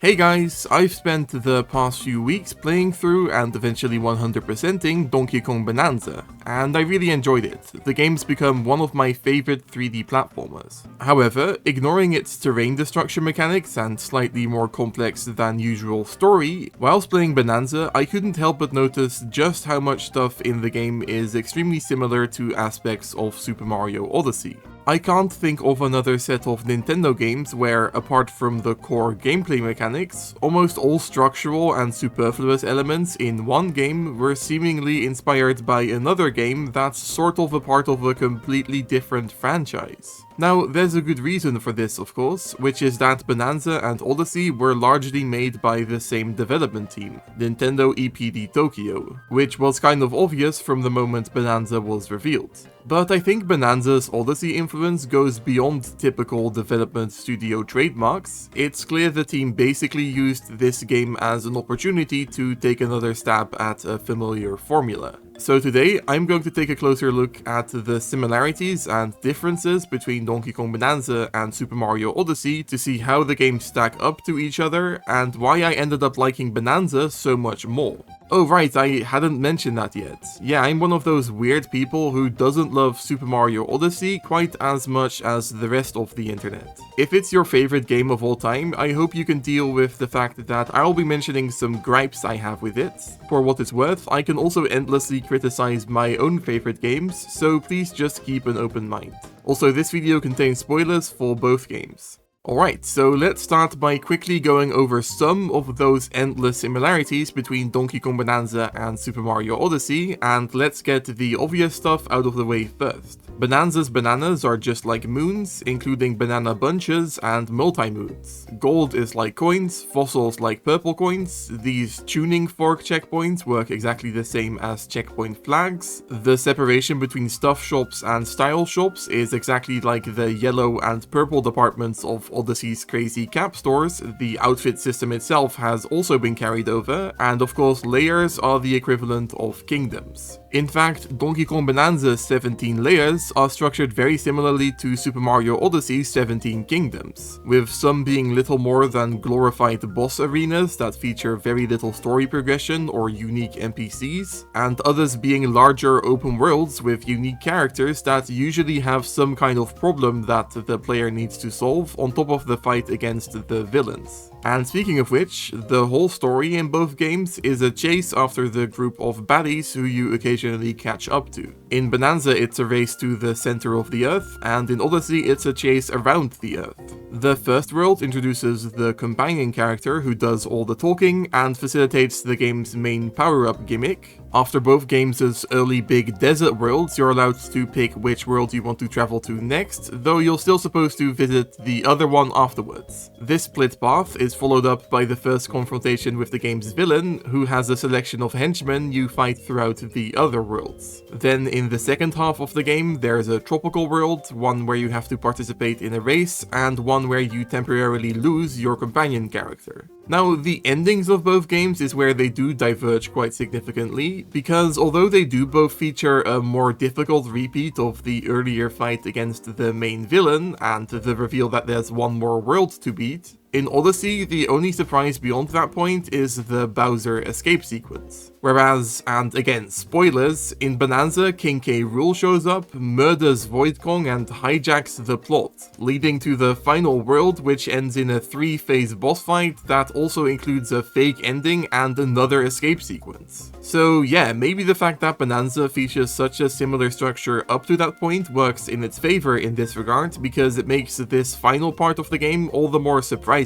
Hey guys, I've spent the past few weeks playing through and eventually 100%ing Donkey Kong Bananza, and I really enjoyed it. The game's become one of my favorite 3D platformers. However, ignoring its terrain destruction mechanics and slightly more complex than usual story, whilst playing Bananza, I couldn't help but notice just how much stuff in the game is extremely similar to aspects of Super Mario Odyssey. I can't think of another set of Nintendo games where, apart from the core gameplay mechanics, almost all structural and superfluous elements in one game were seemingly inspired by another game that's sort of a part of a completely different franchise. Now, there's a good reason for this, of course, which is that Bananza and Odyssey were largely made by the same development team, Nintendo EPD Tokyo, which was kind of obvious from the moment Bananza was revealed. But I think Bananza's Odyssey influence goes beyond typical development studio trademarks. It's clear the team basically used this game as an opportunity to take another stab at a familiar formula. So today, I'm going to take a closer look at the similarities and differences between Donkey Kong Bananza and Super Mario Odyssey to see how the games stack up to each other and why I ended up liking Bananza so much more. Oh right, I hadn't mentioned that yet. Yeah, I'm one of those weird people who doesn't love Super Mario Odyssey quite as much as the rest of the internet. If it's your favorite game of all time, I hope you can deal with the fact that I'll be mentioning some gripes I have with it. For what it's worth, I can also endlessly criticize my own favorite games, so please just keep an open mind. Also, this video contains spoilers for both games. Alright, so let's start by quickly going over some of those endless similarities between Donkey Kong Bananza and Super Mario Odyssey, and let's get the obvious stuff out of the way first. Bananza's bananas are just like moons, including banana bunches and multi-moons. Gold is like coins, fossils like purple coins, these tuning fork checkpoints work exactly the same as checkpoint flags, the separation between stuff shops and style shops is exactly like the yellow and purple departments of Odyssey's crazy cap stores, the outfit system itself has also been carried over, and of course layers are the equivalent of kingdoms. In fact, Donkey Kong Bananza's 17 layers are structured very similarly to Super Mario Odyssey's 17 kingdoms, with some being little more than glorified boss arenas that feature very little story progression or unique NPCs, and others being larger open worlds with unique characters that usually have some kind of problem that the player needs to solve on top of the fight against the villains. And speaking of which, the whole story in both games is a chase after the group of baddies who you occasionally catch up to. In Bananza it's a race to the center of the Earth, and in Odyssey it's a chase around the Earth. The first world introduces the companion character who does all the talking and facilitates the game's main power-up gimmick. After both games' early big desert worlds, you're allowed to pick which world you want to travel to next, though you're still supposed to visit the other one afterwards. This split path is followed up by the first confrontation with the game's villain, who has a selection of henchmen you fight throughout the other worlds. Then in the second half of the game, there's a tropical world, one where you have to participate in a race, and one where you temporarily lose your companion character. Now, the endings of both games is where they do diverge quite significantly, because although they do both feature a more difficult repeat of the earlier fight against the main villain, and the reveal that there's one more world to beat, in Odyssey, the only surprise beyond that point is the Bowser escape sequence. Whereas, and again, spoilers, in Bananza, King K. Rool shows up, murders Void Kong and hijacks the plot, leading to the final world, which ends in a 3-phase boss fight that also includes a fake ending and another escape sequence. So yeah, maybe the fact that Bananza features such a similar structure up to that point works in its favor in this regard, because it makes this final part of the game all the more surprising.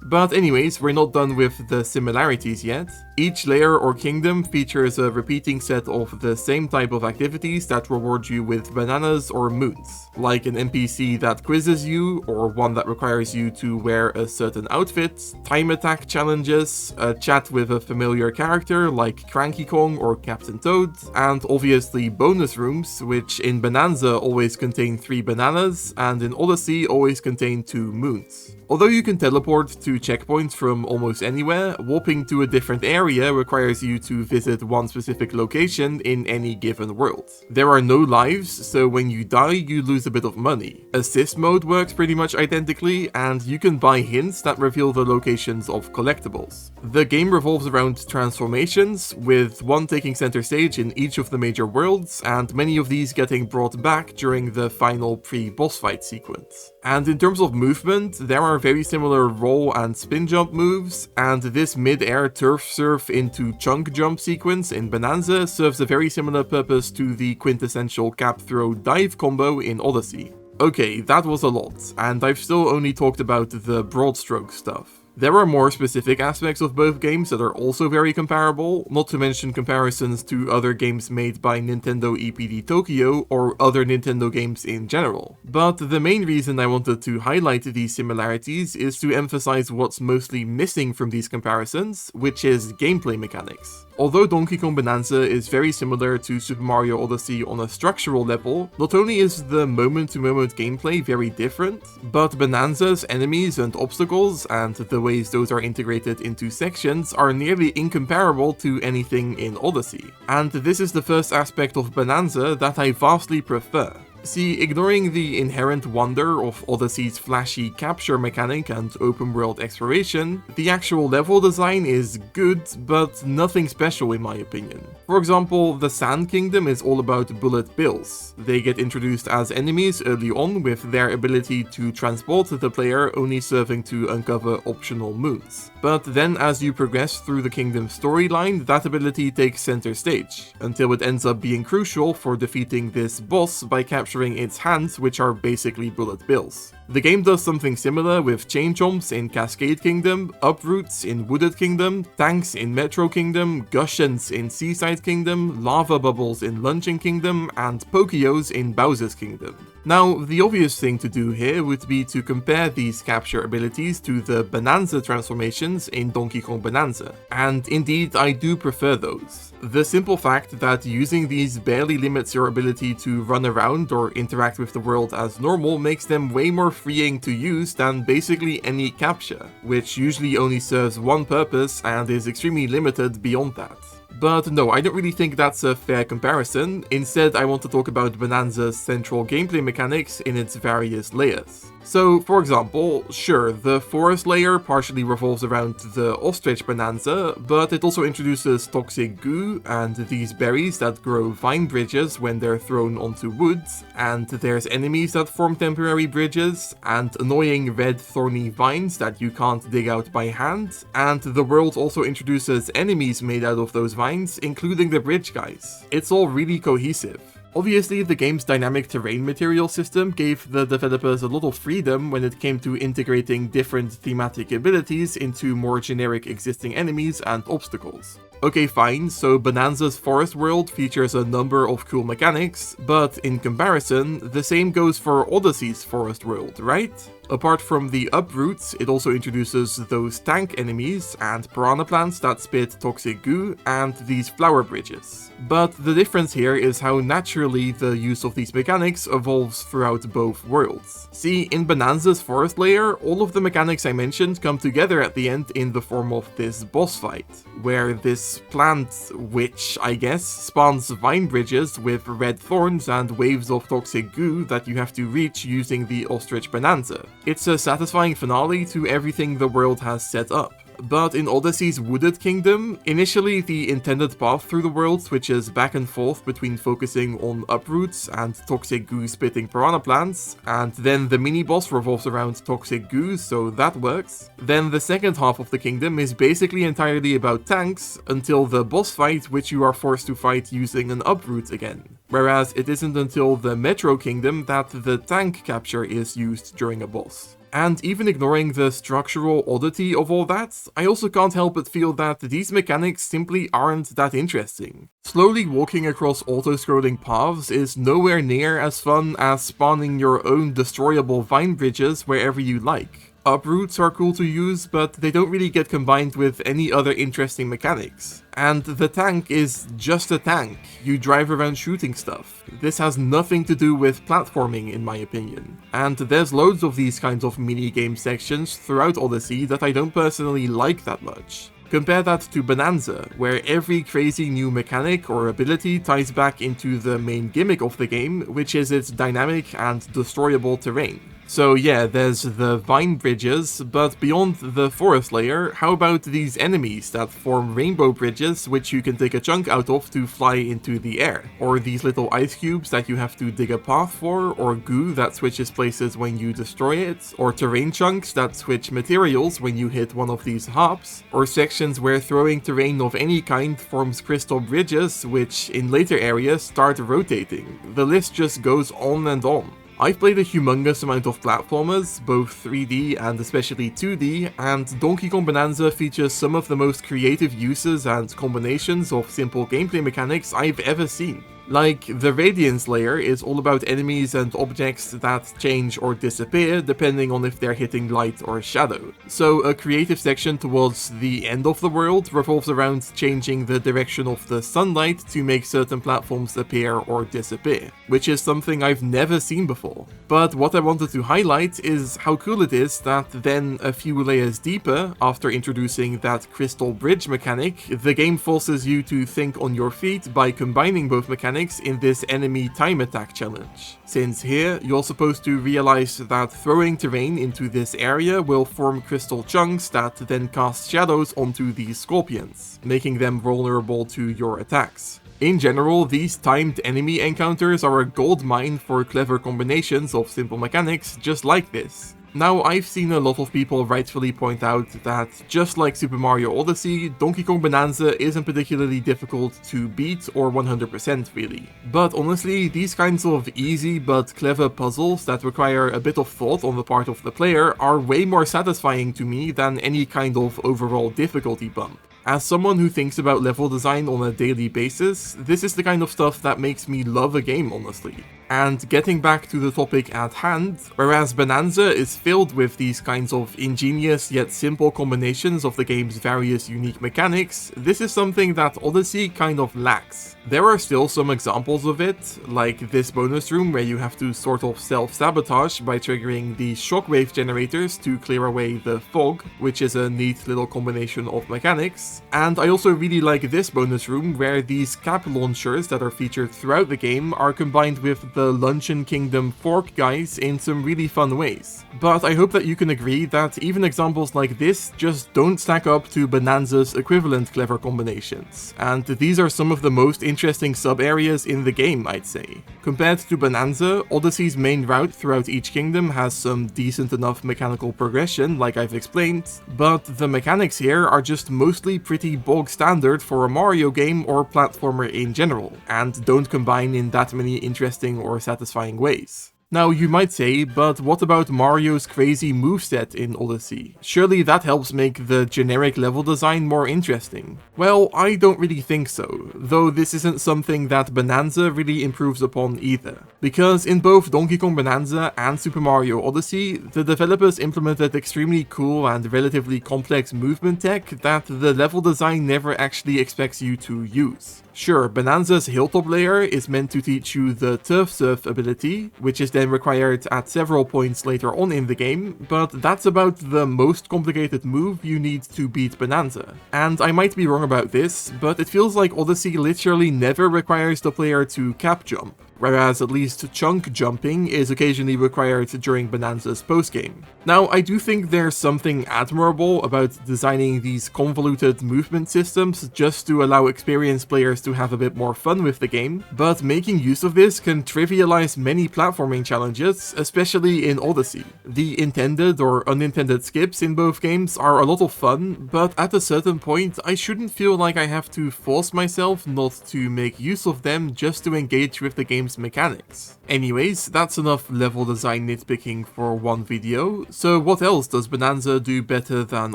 But anyways, we're not done with the similarities yet. Each layer or kingdom features a repeating set of the same type of activities that reward you with bananas or moons, like an NPC that quizzes you, or one that requires you to wear a certain outfit, time attack challenges, a chat with a familiar character like Cranky Kong or Captain Toad, and obviously bonus rooms, which in Bananza always contain 3 bananas, and in Odyssey always contain 2 moons. Although you can teleport to checkpoints from almost anywhere, warping to a different area requires you to visit one specific location in any given world. There are no lives, so when you die, you lose a bit of money. Assist mode works pretty much identically, and you can buy hints that reveal the locations of collectibles. The game revolves around transformations, with one taking center stage in each of the major worlds, and many of these getting brought back during the final pre-boss fight sequence. And in terms of movement, there are very similar roll and spin jump moves, and this mid-air turf surf into chunk jump sequence in Bananza serves a very similar purpose to the quintessential cap throw dive combo in Odyssey. Okay, that was a lot, and I've still only talked about the broad stroke stuff. There are more specific aspects of both games that are also very comparable, not to mention comparisons to other games made by Nintendo EPD Tokyo or other Nintendo games in general. But the main reason I wanted to highlight these similarities is to emphasize what's mostly missing from these comparisons, which is gameplay mechanics. Although Donkey Kong Bananza is very similar to Super Mario Odyssey on a structural level, not only is the moment-to-moment gameplay very different, but Bananza's enemies and obstacles, and the ways those are integrated into sections, are nearly incomparable to anything in Odyssey. And this is the first aspect of Bananza that I vastly prefer. See, ignoring the inherent wonder of Odyssey's flashy capture mechanic and open world exploration, the actual level design is good, but nothing special in my opinion. For example, the Sand Kingdom is all about bullet bills. They get introduced as enemies early on, with their ability to transport the player only serving to uncover optional moons. But then as you progress through the kingdom's storyline, that ability takes center stage, until it ends up being crucial for defeating this boss by capturing its hands, which are basically bullet bills. The game does something similar with chain chomps in Cascade Kingdom, uproots in Wooded Kingdom, tanks in Metro Kingdom, Gushens in Seaside Kingdom, lava bubbles in Lunging Kingdom, and Pokios in Bowser's Kingdom. Now, the obvious thing to do here would be to compare these capture abilities to the Bananza transformations in Donkey Kong Bananza, and indeed I do prefer those. The simple fact that using these barely limits your ability to run around or interact with the world as normal makes them way more freeing to use than basically any capture, which usually only serves one purpose and is extremely limited beyond that. But no, I don't really think that's a fair comparison. Instead, I want to talk about Bananza's central gameplay mechanics in its various layers. So, for example, sure, the forest layer partially revolves around the ostrich Bananza, but it also introduces toxic goo and these berries that grow vine bridges when they're thrown onto woods, and there's enemies that form temporary bridges, and annoying red thorny vines that you can't dig out by hand, and the world also introduces enemies made out of those vines, including the bridge guys. It's all really cohesive. Obviously, the game's dynamic terrain material system gave the developers a lot of freedom when it came to integrating different thematic abilities into more generic existing enemies and obstacles. Okay, fine, so Bananza's forest world features a number of cool mechanics, but in comparison, the same goes for Odyssey's forest world, right? Apart from the uproots, it also introduces those tank enemies and piranha plants that spit toxic goo and these flower bridges. But the difference here is how naturally the use of these mechanics evolves throughout both worlds. See, in Bananza's forest layer, all of the mechanics I mentioned come together at the end in the form of this boss fight, where this plant witch, I guess, spawns vine bridges with red thorns and waves of toxic goo that you have to reach using the ostrich Bananza. It's a satisfying finale to everything the world has set up. But in Odyssey's Wooded Kingdom, initially the intended path through the world switches back and forth between focusing on uproots and toxic goo spitting piranha plants, and then the mini-boss revolves around toxic goo, so that works. Then the second half of the kingdom is basically entirely about tanks, until the boss fight, which you are forced to fight using an uproot again. Whereas it isn't until the Metro Kingdom that the tank capture is used during a boss. And even ignoring the structural oddity of all that, I also can't help but feel that these mechanics simply aren't that interesting. Slowly walking across auto-scrolling paths is nowhere near as fun as spawning your own destroyable vine bridges wherever you like. Uproots are cool to use, but they don't really get combined with any other interesting mechanics. And the tank is just a tank. You drive around shooting stuff. This has nothing to do with platforming, in my opinion. And there's loads of these kinds of mini-game sections throughout Odyssey that I don't personally like that much. Compare that to Bananza, where every crazy new mechanic or ability ties back into the main gimmick of the game, which is its dynamic and destroyable terrain. So yeah, there's the vine bridges, but beyond the forest layer, how about these enemies that form rainbow bridges which you can take a chunk out of to fly into the air? Or these little ice cubes that you have to dig a path for, or goo that switches places when you destroy it, or terrain chunks that switch materials when you hit one of these hops, or sections where throwing terrain of any kind forms crystal bridges which in later areas start rotating. The list just goes on and on. I've played a humongous amount of platformers, both 3D and especially 2D, and Donkey Kong Bananza features some of the most creative uses and combinations of simple gameplay mechanics I've ever seen. Like, the Radiance layer is all about enemies and objects that change or disappear depending on if they're hitting light or shadow. So a creative section towards the end of the world revolves around changing the direction of the sunlight to make certain platforms appear or disappear, which is something I've never seen before. But what I wanted to highlight is how cool it is that then a few layers deeper, after introducing that crystal bridge mechanic, the game forces you to think on your feet by combining both mechanics in this enemy time attack challenge. Since here, you're supposed to realize that throwing terrain into this area will form crystal chunks that then cast shadows onto these scorpions, making them vulnerable to your attacks. In general, these timed enemy encounters are a goldmine for clever combinations of simple mechanics just like this. Now, I've seen a lot of people rightfully point out that, just like Super Mario Odyssey, Donkey Kong Bananza isn't particularly difficult to beat or 100% really. But honestly, these kinds of easy but clever puzzles that require a bit of thought on the part of the player are way more satisfying to me than any kind of overall difficulty bump. As someone who thinks about level design on a daily basis, this is the kind of stuff that makes me love a game, honestly. And getting back to the topic at hand, whereas Bananza is filled with these kinds of ingenious yet simple combinations of the game's various unique mechanics, this is something that Odyssey kind of lacks. There are still some examples of it, like this bonus room where you have to sort of self-sabotage by triggering the shockwave generators to clear away the fog, which is a neat little combination of mechanics. And I also really like this bonus room where these cap launchers that are featured throughout the game are combined with the Luncheon Kingdom fork guys in some really fun ways. But I hope that you can agree that even examples like this just don't stack up to Bananza's equivalent clever combinations, and these are some of the most interesting sub-areas in the game, I'd say. Compared to Bananza, Odyssey's main route throughout each kingdom has some decent enough mechanical progression, like I've explained, but the mechanics here are just mostly pretty bog standard for a Mario game or platformer in general, and don't combine in that many interesting or satisfying ways. Now you might say, but what about Mario's crazy moveset in Odyssey? Surely that helps make the generic level design more interesting. Well, I don't really think so, though this isn't something that Bananza really improves upon either. Because in both Donkey Kong Bananza and Super Mario Odyssey, the developers implemented extremely cool and relatively complex movement tech that the level design never actually expects you to use. Sure, Bananza's hilltop layer is meant to teach you the Turf Surf ability, which is then required at several points later on in the game, but that's about the most complicated move you need to beat Bananza. And I might be wrong about this, but it feels like Odyssey literally never requires the player to cap jump, whereas at least chunk jumping is occasionally required during Bananza's postgame. Now, I do think there's something admirable about designing these convoluted movement systems just to allow experienced players to have a bit more fun with the game, but making use of this can trivialize many platforming challenges, especially in Odyssey. The intended or unintended skips in both games are a lot of fun, but at a certain point I shouldn't feel like I have to force myself not to make use of them just to engage with the game's mechanics. Anyways, that's enough level design nitpicking for one video, so what else does Bananza do better than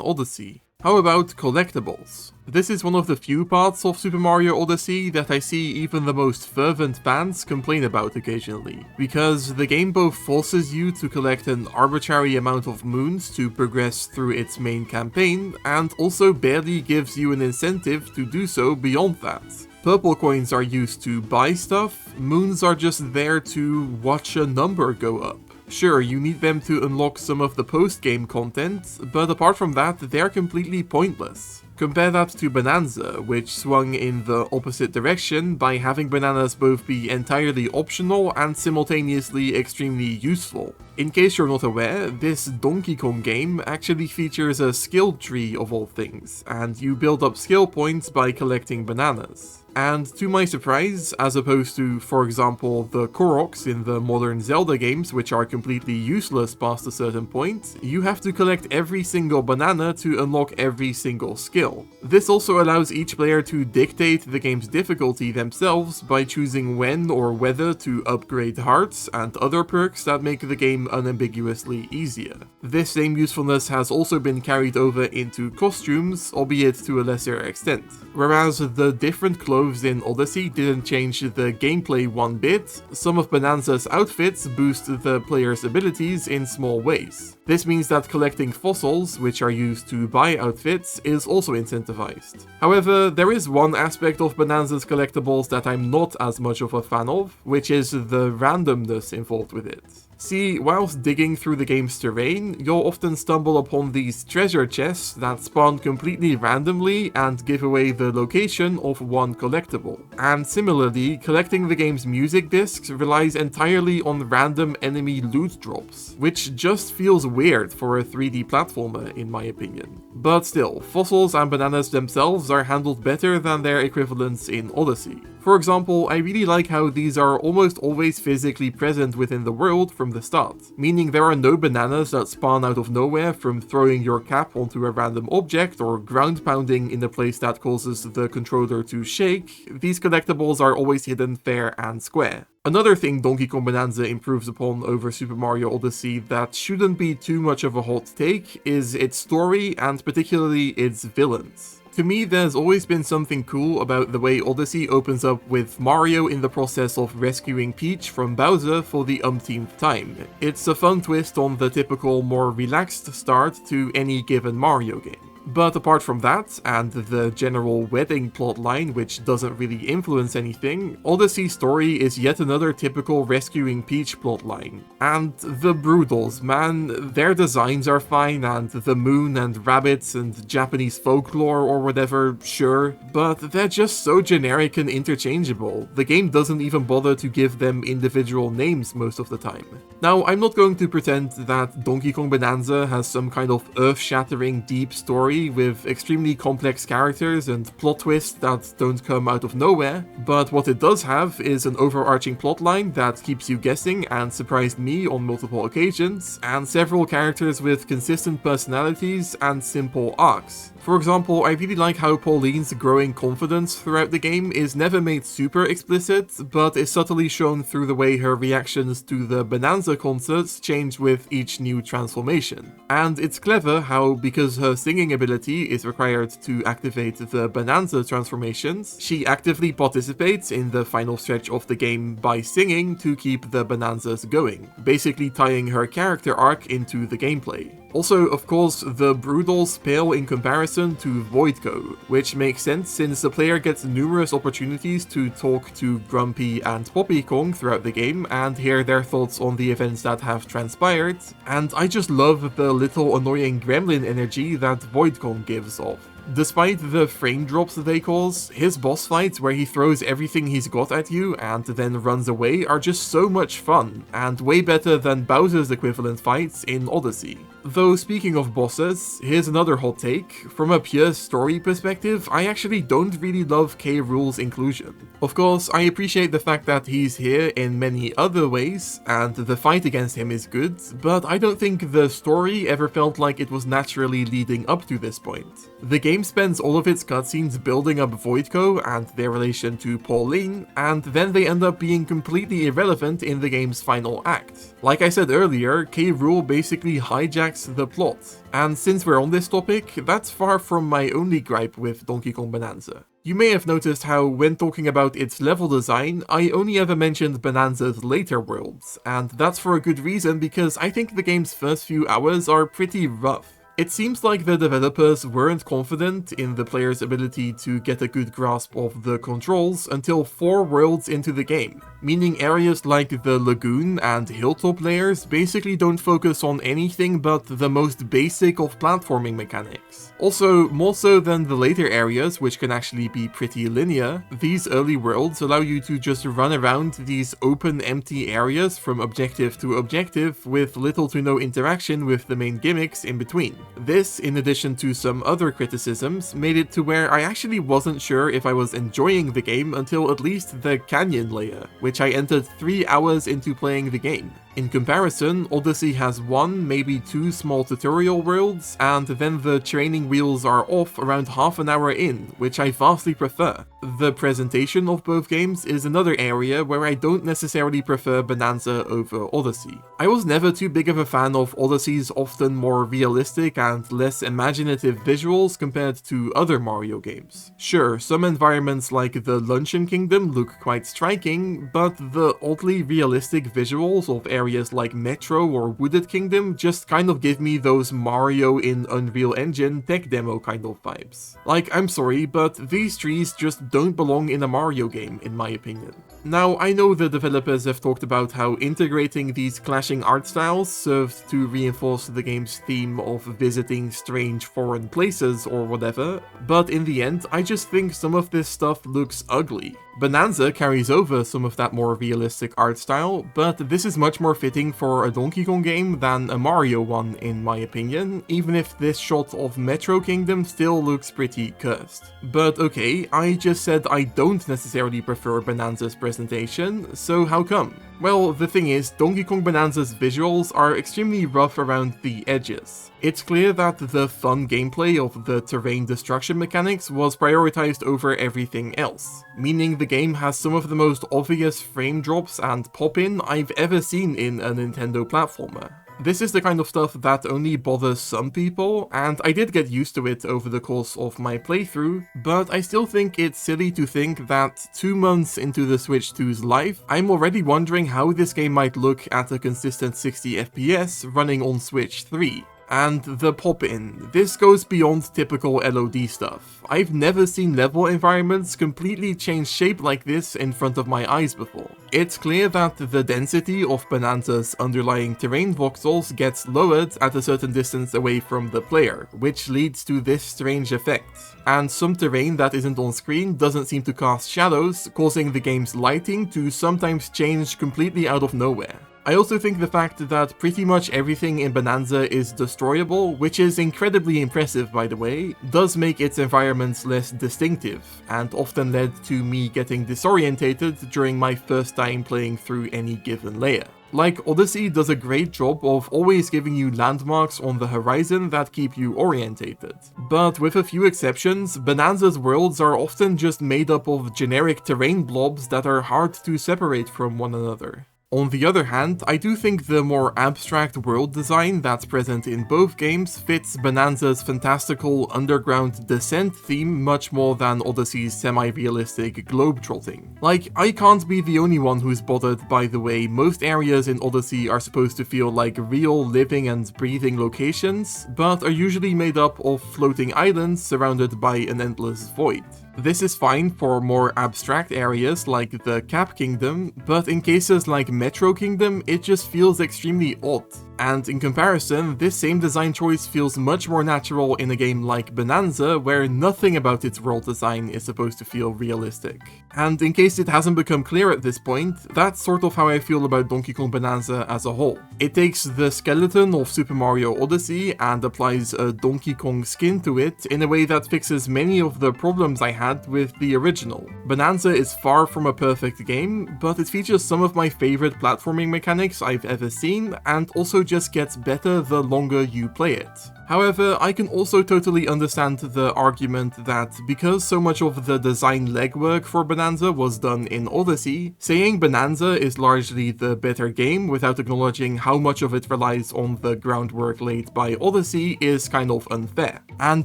Odyssey? How about collectibles? This is one of the few parts of Super Mario Odyssey that I see even the most fervent fans complain about occasionally, because the game both forces you to collect an arbitrary amount of moons to progress through its main campaign, and also barely gives you an incentive to do so beyond that. Purple coins are used to buy stuff, moons are just there to watch a number go up. Sure, you need them to unlock some of the post-game content, but apart from that, they're completely pointless. Compare that to Bananza, which swung in the opposite direction by having bananas both be entirely optional and simultaneously extremely useful. In case you're not aware, this Donkey Kong game actually features a skill tree of all things, and you build up skill points by collecting bananas. And to my surprise, as opposed to, for example, the Koroks in the modern Zelda games, which are completely useless past a certain point, you have to collect every single banana to unlock every single skill. This also allows each player to dictate the game's difficulty themselves by choosing when or whether to upgrade hearts and other perks that make the game unambiguously easier. This same usefulness has also been carried over into costumes, albeit to a lesser extent. Whereas the different clothes in Odyssey didn't change the gameplay one bit, some of Bananza's outfits boost the player's abilities in small ways. This means that collecting fossils, which are used to buy outfits, is also incentivized. However, there is one aspect of Bananza's collectibles that I'm not as much of a fan of, which is the randomness involved with it. See, whilst digging through the game's terrain, you'll often stumble upon these treasure chests that spawn completely randomly and give away the location of one collectible. And similarly, collecting the game's music discs relies entirely on random enemy loot drops, which just feels weird for a 3D platformer in my opinion. But still, fossils and bananas themselves are handled better than their equivalents in Odyssey. For example, I really like how these are almost always physically present within the world from the start, meaning there are no bananas that spawn out of nowhere from throwing your cap onto a random object or ground pounding in a place that causes the controller to shake. These collectibles are always hidden fair and square. Another thing Donkey Kong Bananza improves upon over Super Mario Odyssey that shouldn't be too much of a hot take is its story and particularly its villains. To me, there's always been something cool about the way Odyssey opens up with Mario in the process of rescuing Peach from Bowser for the umpteenth time. It's a fun twist on the typical, more relaxed start to any given Mario game. But apart from that, and the general wedding plotline which doesn't really influence anything, Odyssey's story is yet another typical rescuing Peach plotline. And the Broodals, man, their designs are fine, and the moon and rabbits and Japanese folklore or whatever, sure, but they're just so generic and interchangeable. The game doesn't even bother to give them individual names most of the time. Now, I'm not going to pretend that Donkey Kong Bananza has some kind of earth-shattering deep story with extremely complex characters and plot twists that don't come out of nowhere, but what it does have is an overarching plotline that keeps you guessing and surprised me on multiple occasions, and several characters with consistent personalities and simple arcs. For example, I really like how Pauline's growing confidence throughout the game is never made super explicit, but is subtly shown through the way her reactions to the Bananza concerts change with each new transformation. And it's clever how, because her singing ability is required to activate the Bananza transformations, she actively participates in the final stretch of the game by singing to keep the Bananzas going, basically tying her character arc into the gameplay. Also, of course, the Broodals pale in comparison to Voidco, which makes sense since the player gets numerous opportunities to talk to Grumpy and Poppy Kong throughout the game and hear their thoughts on the events that have transpired, and I just love the little annoying gremlin energy that Void Kong gives off. Despite the frame drops they cause, his boss fights where he throws everything he's got at you and then runs away are just so much fun, and way better than Bowser's equivalent fights in Odyssey. Though speaking of bosses, here's another hot take. From a pure story perspective, I actually don't really love K. Rool's inclusion. Of course, I appreciate the fact that he's here in many other ways, and the fight against him is good, but I don't think the story ever felt like it was naturally leading up to this point. The game game spends all of its cutscenes building up Voidco and their relation to Pauline, and then they end up being completely irrelevant in the game's final act. Like I said earlier, K. Rool basically hijacks the plot, and since we're on this topic, that's far from my only gripe with Donkey Kong Bananza. You may have noticed how, when talking about its level design, I only ever mentioned Bananza's later worlds, and that's for a good reason because I think the game's first few hours are pretty rough. It seems like the developers weren't confident in the player's ability to get a good grasp of the controls until 4 worlds into the game, meaning areas like the lagoon and hilltop layers basically don't focus on anything but the most basic of platforming mechanics. Also, more so than the later areas, which can actually be pretty linear, these early worlds allow you to just run around these open empty areas from objective to objective with little to no interaction with the main gimmicks in between. This, in addition to some other criticisms, made it to where I actually wasn't sure if I was enjoying the game until at least the canyon layer, which I entered 3 hours into playing the game. In comparison, Odyssey has 1, maybe 2 small tutorial worlds, and then the training wheels are off around half an hour in, which I vastly prefer. The presentation of both games is another area where I don't necessarily prefer Bananza over Odyssey. I was never too big of a fan of Odyssey's often more realistic and less imaginative visuals compared to other Mario games. Sure, some environments like the Luncheon Kingdom look quite striking, but the oddly realistic visuals of areas like Metro or Wooded Kingdom just kind of give me those Mario in Unreal Engine tech demo kind of vibes. Like, I'm sorry, but these trees just don't belong in a Mario game, in my opinion. Now, I know the developers have talked about how integrating these clashing art styles served to reinforce the game's theme of visiting strange foreign places or whatever, but in the end, I just think some of this stuff looks ugly. Bananza carries over some of that more realistic art style, but this is much more fitting for a Donkey Kong game than a Mario one in my opinion, even if this shot of Metro Kingdom still looks pretty cursed. But okay, I just said I don't necessarily prefer Bananza's presentation, so how come? Well, the thing is, Donkey Kong Bananza's visuals are extremely rough around the edges. It's clear that the fun gameplay of the terrain destruction mechanics was prioritized over everything else, meaning the game has some of the most obvious frame drops and pop-in I've ever seen in a Nintendo platformer. This is the kind of stuff that only bothers some people, and I did get used to it over the course of my playthrough, but I still think it's silly to think that 2 months into the Switch 2's life, I'm already wondering how this game might look at a consistent 60 FPS running on Switch 3. And the pop-in. This goes beyond typical LOD stuff. I've never seen level environments completely change shape like this in front of my eyes before. It's clear that the density of Bananza's underlying terrain voxels gets lowered at a certain distance away from the player, which leads to this strange effect. And some terrain that isn't on screen doesn't seem to cast shadows, causing the game's lighting to sometimes change completely out of nowhere. I also think the fact that pretty much everything in Bananza is destroyable, which is incredibly impressive by the way, does make its environments less distinctive, and often led to me getting disorientated during my first time playing through any given layer. Like, Odyssey does a great job of always giving you landmarks on the horizon that keep you orientated. But with a few exceptions, Bananza's worlds are often just made up of generic terrain blobs that are hard to separate from one another. On the other hand, I do think the more abstract world design that's present in both games fits Bananza's fantastical underground descent theme much more than Odyssey's semi-realistic globetrotting. Like, I can't be the only one who's bothered by the way most areas in Odyssey are supposed to feel like real living and breathing locations, but are usually made up of floating islands surrounded by an endless void. This is fine for more abstract areas like the Cap Kingdom, but in cases like Metro Kingdom, it just feels extremely odd. And in comparison, this same design choice feels much more natural in a game like Bananza, where nothing about its world design is supposed to feel realistic. And in case it hasn't become clear at this point, that's sort of how I feel about Donkey Kong Bananza as a whole. It takes the skeleton of Super Mario Odyssey and applies a Donkey Kong skin to it in a way that fixes many of the problems I had with the original. Bananza is far from a perfect game, but it features some of my favorite platforming mechanics I've ever seen, and also just gets better the longer you play it. However, I can also totally understand the argument that because so much of the design legwork for Bananza was done in Odyssey, saying Bananza is largely the better game without acknowledging how much of it relies on the groundwork laid by Odyssey is kind of unfair. And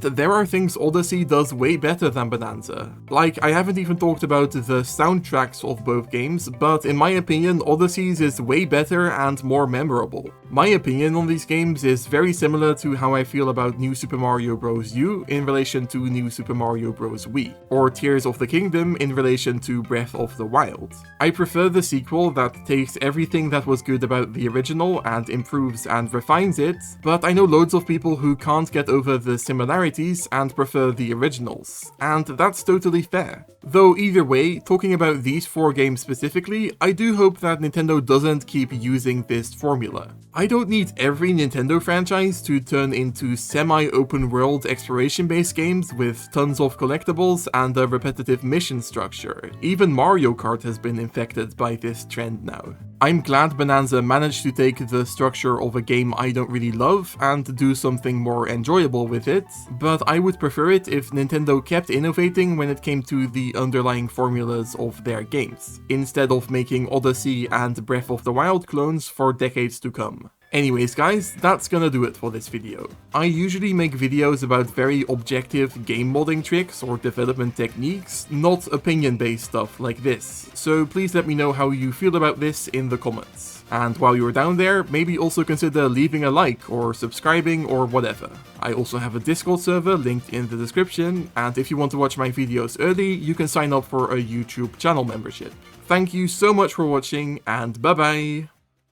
there are things Odyssey does way better than Bananza. Like, I haven't even talked about the soundtracks of both games, but in my opinion, Odyssey's is way better and more memorable. My opinion on these games is very similar to how I feel about New Super Mario Bros. U in relation to New Super Mario Bros. Wii, or Tears of the Kingdom in relation to Breath of the Wild. I prefer the sequel that takes everything that was good about the original and improves and refines it, but I know loads of people who can't get over the similarities and prefer the originals, and that's totally fair. Though either way, talking about these 4 games specifically, I do hope that Nintendo doesn't keep using this formula. I don't need every Nintendo franchise to turn into semi-open world exploration-based games with tons of collectibles and a repetitive mission structure. Even Mario Kart has been infected by this trend now. I'm glad Bananza managed to take the structure of a game I don't really love and do something more enjoyable with it, but I would prefer it if Nintendo kept innovating when it came to the underlying formulas of their games, instead of making Odyssey and Breath of the Wild clones for decades to come. Anyways guys, that's gonna do it for this video. I usually make videos about very objective game modding tricks or development techniques, not opinion-based stuff like this, so please let me know how you feel about this in the comments. And while you're down there, maybe also consider leaving a like or subscribing or whatever. I also have a Discord server linked in the description, and if you want to watch my videos early, you can sign up for a YouTube channel membership. Thank you so much for watching, and bye bye!